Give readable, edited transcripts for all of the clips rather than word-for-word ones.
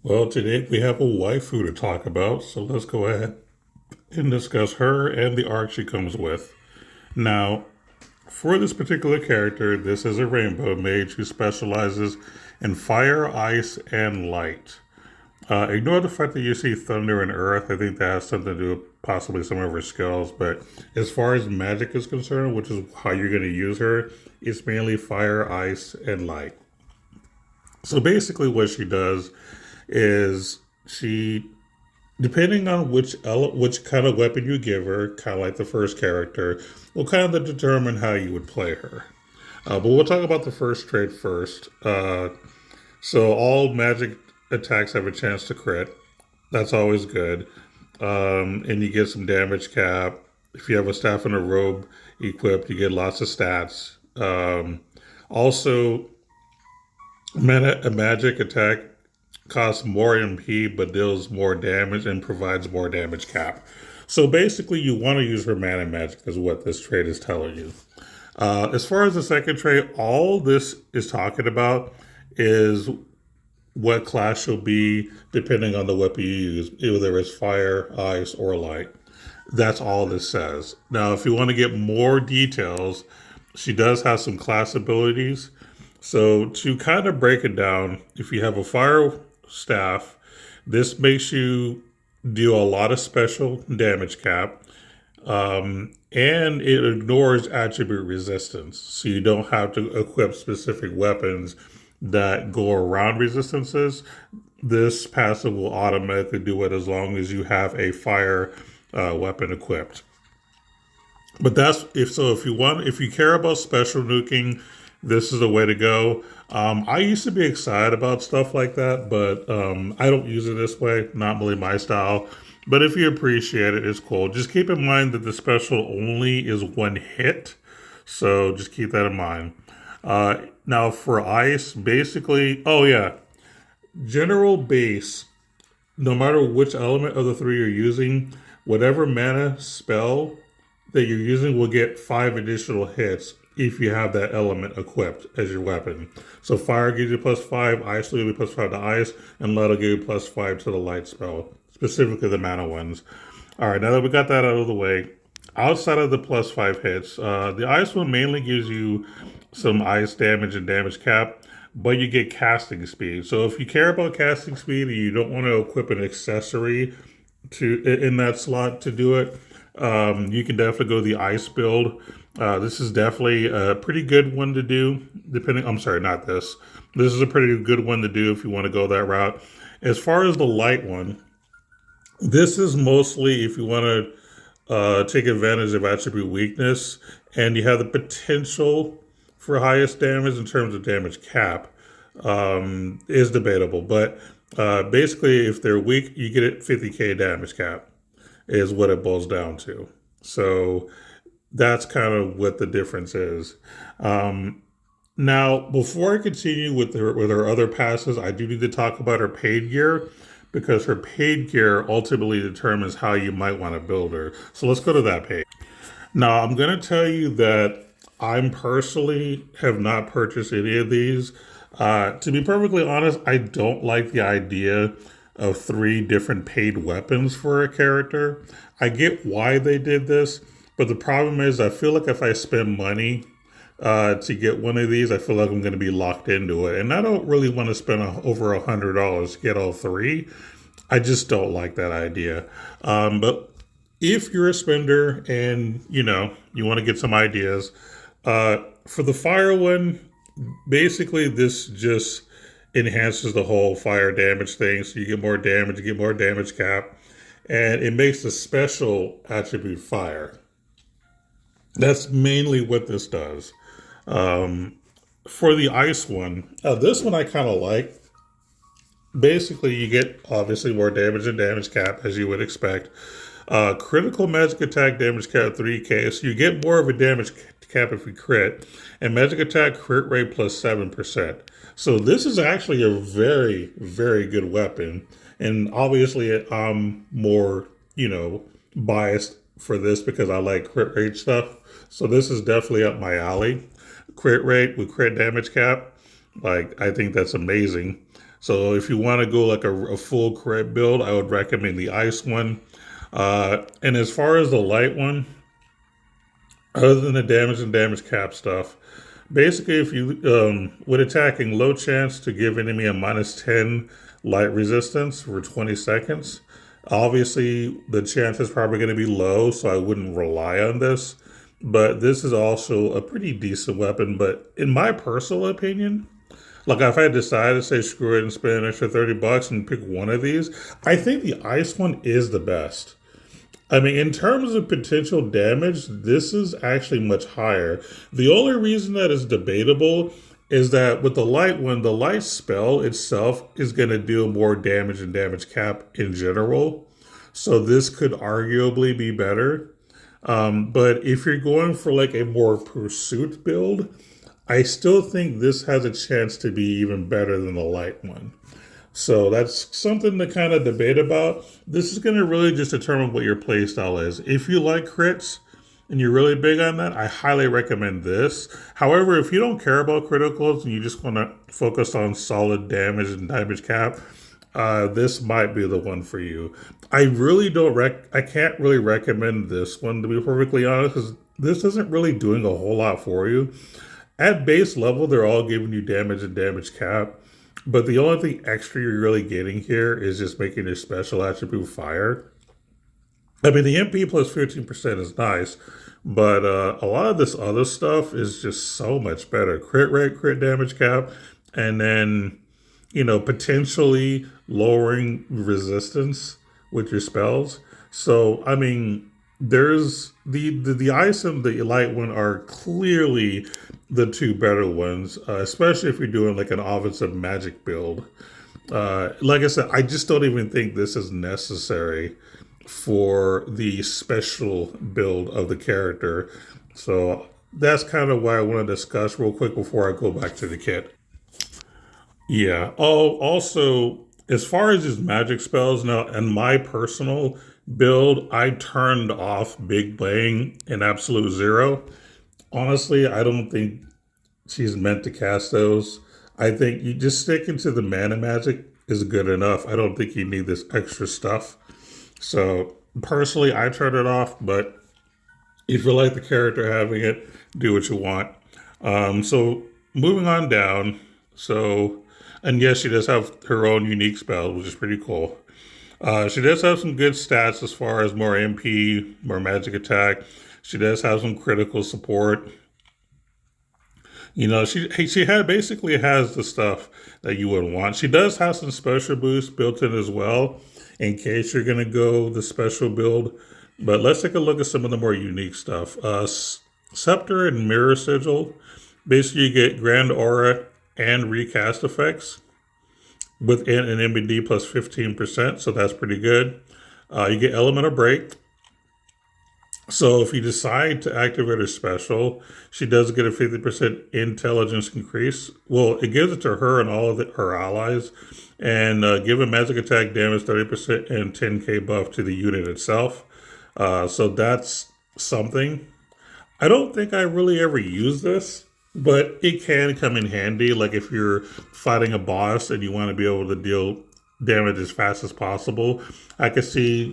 Well, today we have a waifu to talk about, so let's go ahead and discuss her and the arc she comes with. Now, for this particular character, this is a rainbow mage who specializes in fire, ice, and light. Ignore the fact that you see thunder and earth. I think that has something to do with possibly some of her skills. But as far as magic is concerned, which is how you're going to use her, it's mainly fire, ice, and light. So basically, what she does is she, depending on which kind of weapon you give her, kind of like the first character, will kind of determine how you would play her. But we'll talk about the first trait first. So all magic attacks have a chance to crit. That's always good. And you get some damage cap. If you have a staff and a robe equipped, you get lots of stats. Also, a magic attack costs more MP but deals more damage and provides more damage cap. So basically, you want to use her mana magic, is what this trait is telling you. As far as the second trait, all this is talking about is what class she'll be depending on the weapon you use, either it's fire, ice, or light. That's all this says. Now, if you want to get more details, she does have some class abilities. So to kind of break it down, if you have a fire staff, this makes you deal a lot of special damage cap, and it ignores attribute resistance. So you don't have to equip specific weapons that go around resistances. This passive will automatically do it as long as you have a fire weapon equipped. But that's if you care about special nuking, this is the way to go. I used to be excited about stuff like that, but I don't use it this way. Not really my style. But if you appreciate it, it's cool. Just keep in mind that the special only is one hit, so just keep that in mind. Now for ice, basically, oh yeah, general base. No matter which element of the three you're using, whatever mana spell that you're using will get 5 additional hits if you have that element equipped as your weapon. So fire gives you +5, ice will give you +5 to ice, and light will give you +5 to the light spell, specifically the mana ones. All right, now that we got that out of the way, outside of the +5 hits, the ice one mainly gives you some ice damage and damage cap, but you get casting speed. So if you care about casting speed and you don't want to equip an accessory to in that slot to do it, you can definitely go the ice build. This is definitely a pretty good one to do. I'm sorry, not this. This is a pretty good one to do if you want to go that route. As far as the light one, this is mostly if you want to take advantage of attribute weakness, and you have the potential for highest damage in terms of damage cap. Is debatable, but basically, if they're weak, you get it 50k damage cap, is what it boils down to. So that's kind of what the difference is. Now, before I continue with her other passes, I do need to talk about her paid gear because her paid gear ultimately determines how you might want to build her. So let's go to that page. Now, I'm going to tell you that I'm personally have not purchased any of these. To be perfectly honest, I don't like the idea of 3 different paid weapons for a character. I get why they did this, but the problem is I feel like if I spend money to get one of these, I feel like I'm going to be locked into it. And I don't really want to spend over $100 to get all 3. I just don't like that idea. But if you're a spender and, you want to get some ideas, for the fire one, basically this just enhances the whole fire damage thing. So you get more damage, you get more damage cap, and it makes the special attribute fire. That's mainly what this does. For the ice one, this one I kind of like. Basically, you get obviously more damage and damage cap as you would expect. Critical magic attack damage cap 3k, so you get more of a damage cap if you crit, and magic attack crit rate +7%. So this is actually a very, very good weapon, and obviously I'm more, biased for this because I like crit rate stuff. So this is definitely up my alley. Crit rate with crit damage cap, like I think that's amazing. So if you want to go like a full crit build, I would recommend the ice one. And as far as the light one, other than the damage and damage cap stuff, basically if you with attacking, low chance to give enemy a -10 light resistance for 20 seconds. Obviously, the chance is probably going to be low, so I wouldn't rely on this. But this is also a pretty decent weapon. But in my personal opinion, like if I decide to say screw it and spend an extra $30 and pick one of these, I think the ice one is the best. I mean, in terms of potential damage, this is actually much higher. The only reason that is debatable is that with the light one, the light spell itself is going to deal more damage and damage cap in general. So this could arguably be better. But if you're going for like a more pursuit build, I still think this has a chance to be even better than the light one. So that's something to kind of debate about. This is going to really just determine what your playstyle is. If you like crits and you're really big on that, I highly recommend this. However, if you don't care about criticals and you just want to focus on solid damage and damage cap, this might be the one for you. I really don't I can't really recommend this one, to be perfectly honest, because this isn't really doing a whole lot for you. At base level, they're all giving you damage and damage cap. But the only thing extra you're really getting here is just making your special attribute fire. I mean, the MP plus 15% is nice, but a lot of this other stuff is just so much better. Crit rate, crit damage cap, and then, potentially lowering resistance with your spells. So, I mean, there's the ice and the light one are clearly the two better ones, especially if you're doing like an offensive magic build. Like I said, I just don't even think this is necessary for the special build of the character. So that's kind of why I want to discuss real quick before I go back to the kit. Yeah. Oh, also, as far as his magic spells now, and my personal build, I turned off Big Bang in absolute zero. Honestly, I don't think she's meant to cast those. I think you just sticking to the mana magic is good enough. I don't think you need this extra stuff. So personally, I turned it off, but if you like the character having it, do what you want. So moving on down. So, and yes, she does have her own unique spell, which is pretty cool. She does have some good stats as far as more MP, more magic attack. She does have some critical support. She had basically has the stuff that you would want. She does have some special boosts built in as well, in case you're gonna go the special build. But let's take a look at some of the more unique stuff. Scepter and Mirror Sigil. Basically, you get Grand Aura and Recast effects within an MBD plus 15%, so that's pretty good. You get Element of Break. So if you decide to activate her special, she does get a 50% intelligence increase. Well, it gives it to her and all of her allies, and give a magic attack damage 30% and 10k buff to the unit itself. So that's something. I don't think I really ever use this, but it can come in handy. Like if you're fighting a boss and you want to be able to deal damage as fast as possible. I could see,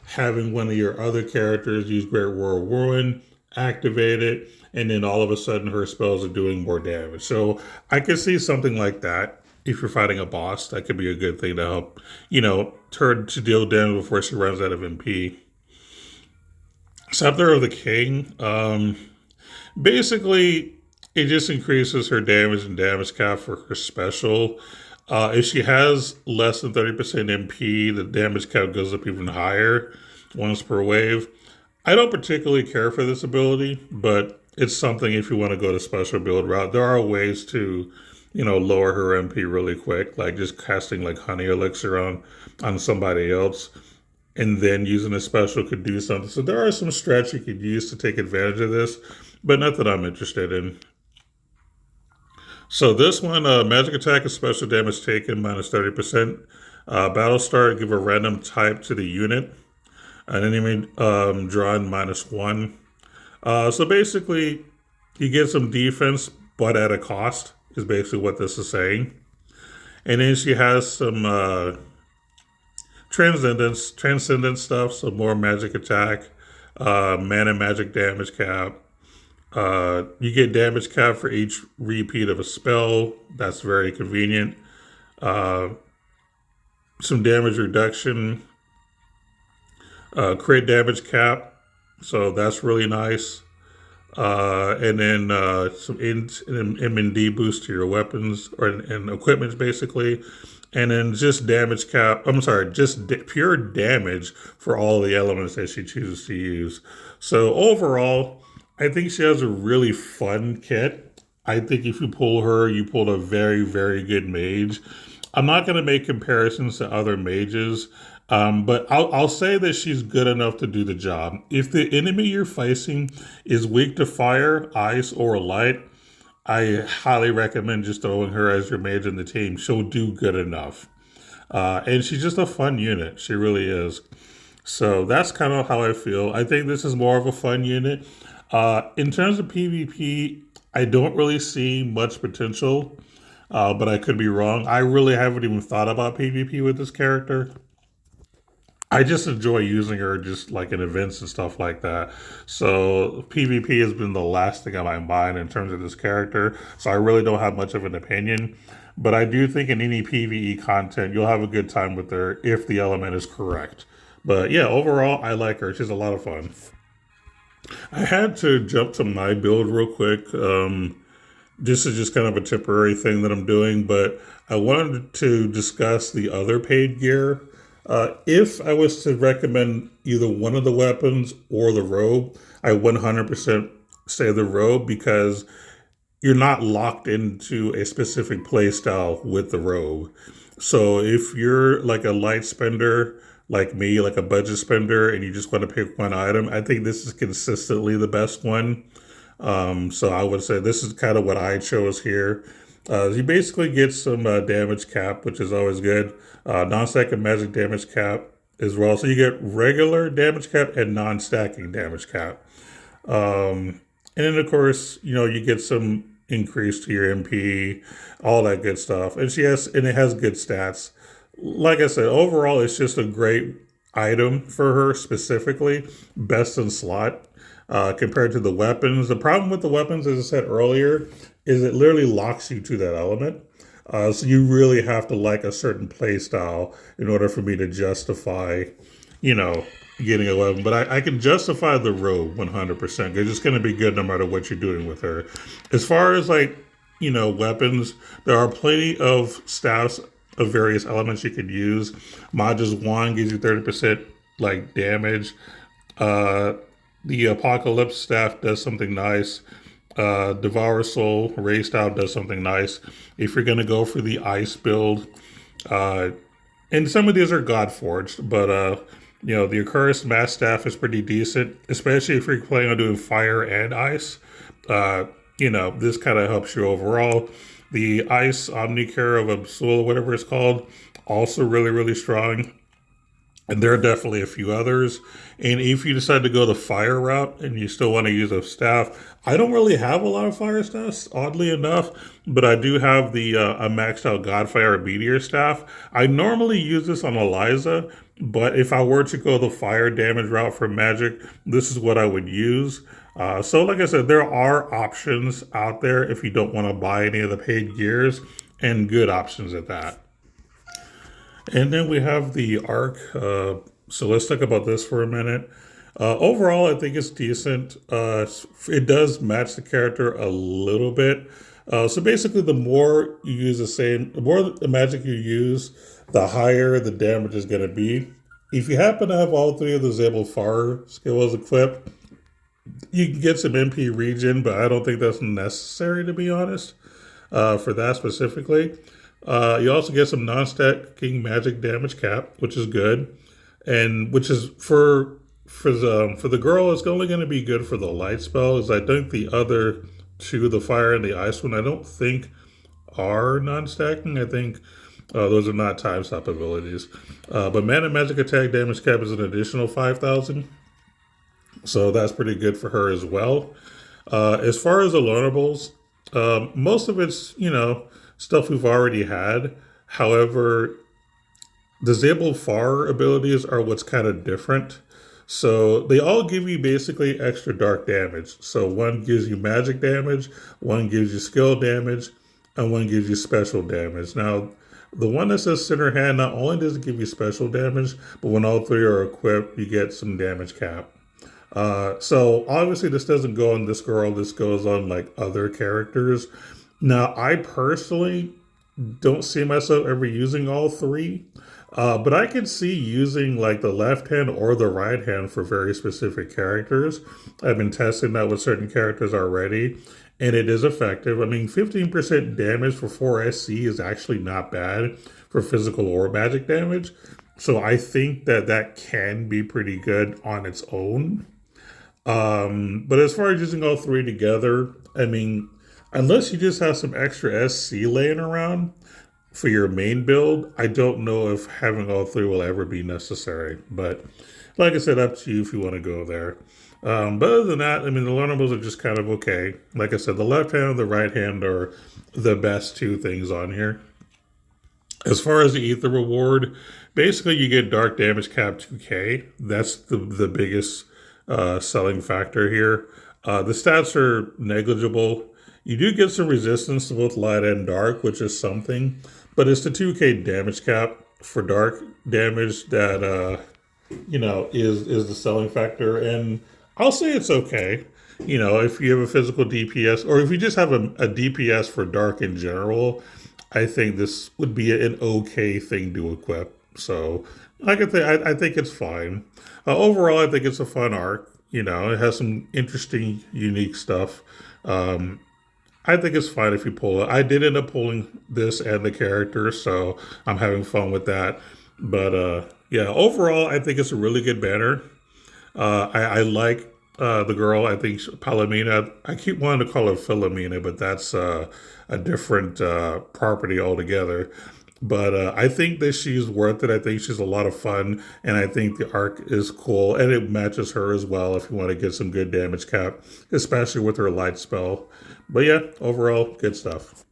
having one of your other characters use Great War Ruin, activate it, and then all of a sudden her spells are doing more damage. So I could see something like that. If you're fighting a boss, that could be a good thing to help, her to deal damage before she runs out of MP. Scepter of the King. Basically, it just increases her damage and damage cap for her special. If she has less than 30% MP, the damage cap goes up even higher, once per wave. I don't particularly care for this ability, but it's something if you want to go the special build route. There are ways to, lower her MP really quick, like just casting like Honey Elixir on somebody else, and then using a special could do something. So there are some strats you could use to take advantage of this, but not that I'm interested in. So this one, magic attack is special damage taken minus 30%. Battle start, give a random type to the unit. An enemy drawn -1. So basically, you get some defense, but at a cost, is basically what this is saying. And then she has some transcendence stuff, so more magic attack, mana magic damage cap. You get damage cap for each repeat of a spell. That's very convenient. Uh, some damage reduction, crit damage cap, so that's really nice. And then some M&D boost to your weapons and equipment, basically. And then just damage cap. I'm sorry, just pure damage for all the elements that she chooses to use. So overall, I think she has a really fun kit. I think if you pull her, you pulled a very, very good mage. I'm not going to make comparisons to other mages, but I'll say that she's good enough to do the job. If the enemy you're facing is weak to fire, ice, or light, I highly recommend just throwing her as your mage in the team. She'll do good enough. And she's just a fun unit. She really is. So that's kind of how I feel. I think this is more of a fun unit. In terms of PvP, I don't really see much potential, but I could be wrong. I really haven't even thought about PvP with this character. I just enjoy using her just like in events and stuff like that. So PvP has been the last thing on my mind in terms of this character. So I really don't have much of an opinion. But I do think in any PvE content, you'll have a good time with her if the element is correct. But yeah, overall, I like her. She's a lot of fun. I had to jump to my build real quick. This is just kind of a temporary thing that I'm doing, but I wanted to discuss the other paid gear. If I was to recommend either one of the weapons or the robe, I 100% say the robe because you're not locked into a specific play style with the robe. So if you're like a light spender, like me, like a budget spender, and you just want to pick one item, I think this is consistently the best one. So I would say this is kind of what I chose here. You basically get some damage cap, which is always good. Non-stacking magic damage cap as well. So you get regular damage cap and non-stacking damage cap. And then of course, you get some increase to your MP, all that good stuff. And it has good stats. Like I said, overall, it's just a great item for her specifically, best in slot compared to the weapons. The problem with the weapons, as I said earlier, is it literally locks you to that element. So you really have to like a certain play style in order for me to justify, you know, getting a weapon. But I can justify the robe 100% because it's going to be good no matter what you're doing with her. As far as weapons, there are plenty of staffs of various elements you could use. Maja's Wand gives you 30% damage. The Apocalypse staff does something nice. Devour Soul Ray style does something nice. If you're gonna go for the ice build, and some of these are God forged, but the Accursed Mass staff is pretty decent, especially if you're planning on doing fire and ice. This kind of helps you overall. The Ice Omnicare of Absol, whatever it's called, also really, really strong. And there are definitely a few others. And if you decide to go the fire route and you still want to use a staff, I don't really have a lot of fire staffs, oddly enough, but I do have the a maxed out Godfire Meteor staff. I normally use this on Eliza, but if I were to go the fire damage route for magic, this is what I would use. So like I said, there are options out there if you don't want to buy any of the paid gears, and good options at that. And then we have the arc. So let's talk about this for a minute. Overall, I think it's decent. It does match the character a little bit. So basically, the more you use the more the magic you use, the higher the damage is going to be. If you happen to have all three of the Zabel Far skills equipped, you can get some MP regen, but I don't think that's necessary, to be honest, for that specifically. You also get some non-stacking magic damage cap, which is good, and which is for the girl, it's only going to be good for the light spells. I think the other two, the fire and the ice one, I don't think are non-stacking. I think those are not time stop abilities. But mana magic attack damage cap is an additional 5,000, so that's pretty good for her as well. As far as the learnables, most of it's stuff we've already had. However, disabled far abilities are what's kind of different. So they all give you basically extra dark damage. So one gives you magic damage, one gives you skill damage, and one gives you special damage. Now, the one that says center hand not only does it give you special damage, but when all three are equipped, you get some damage cap. So obviously this doesn't go on this girl. This goes on like other characters. Now, I personally don't see myself ever using all three. But I can see using like the left hand or the right hand for very specific characters. I've been testing that with certain characters already, and it is effective. I mean, 15% damage for 4 SC is actually not bad for physical or magic damage. So I think that that can be pretty good on its own. But as far as using all three together, I mean, unless you just have some extra SC laying around, for your main build, I don't know if having all three will ever be necessary. But like I said, up to you if you want to go there. But other than that, I mean, the learnables are just kind of okay. Like I said, the left hand and the right hand are the best two things on here. As far as the ether reward, basically you get dark damage cap 2k. That's the biggest selling factor here. The stats are negligible. You do get some resistance to both light and dark, which is something, but it's the 2k damage cap for dark damage that is the selling factor, and I'll say it's okay. If you have a physical DPS, or if you just have a DPS for dark in general, I think this would be an okay thing to equip. So, like I think it's fine. Overall, I think it's a fun arc. It has some interesting, unique stuff. I think it's fine if you pull it. I did end up pulling this and the character, so I'm having fun with that. But yeah, overall, I think it's a really good banner. I like the girl. I think Palamena. I keep wanting to call her Philomena, but that's a different property altogether. But I think that she's worth it. I think she's a lot of fun, and I think the arc is cool, and it matches her as well if you want to get some good damage cap, especially with her light spell. But yeah, overall, good stuff.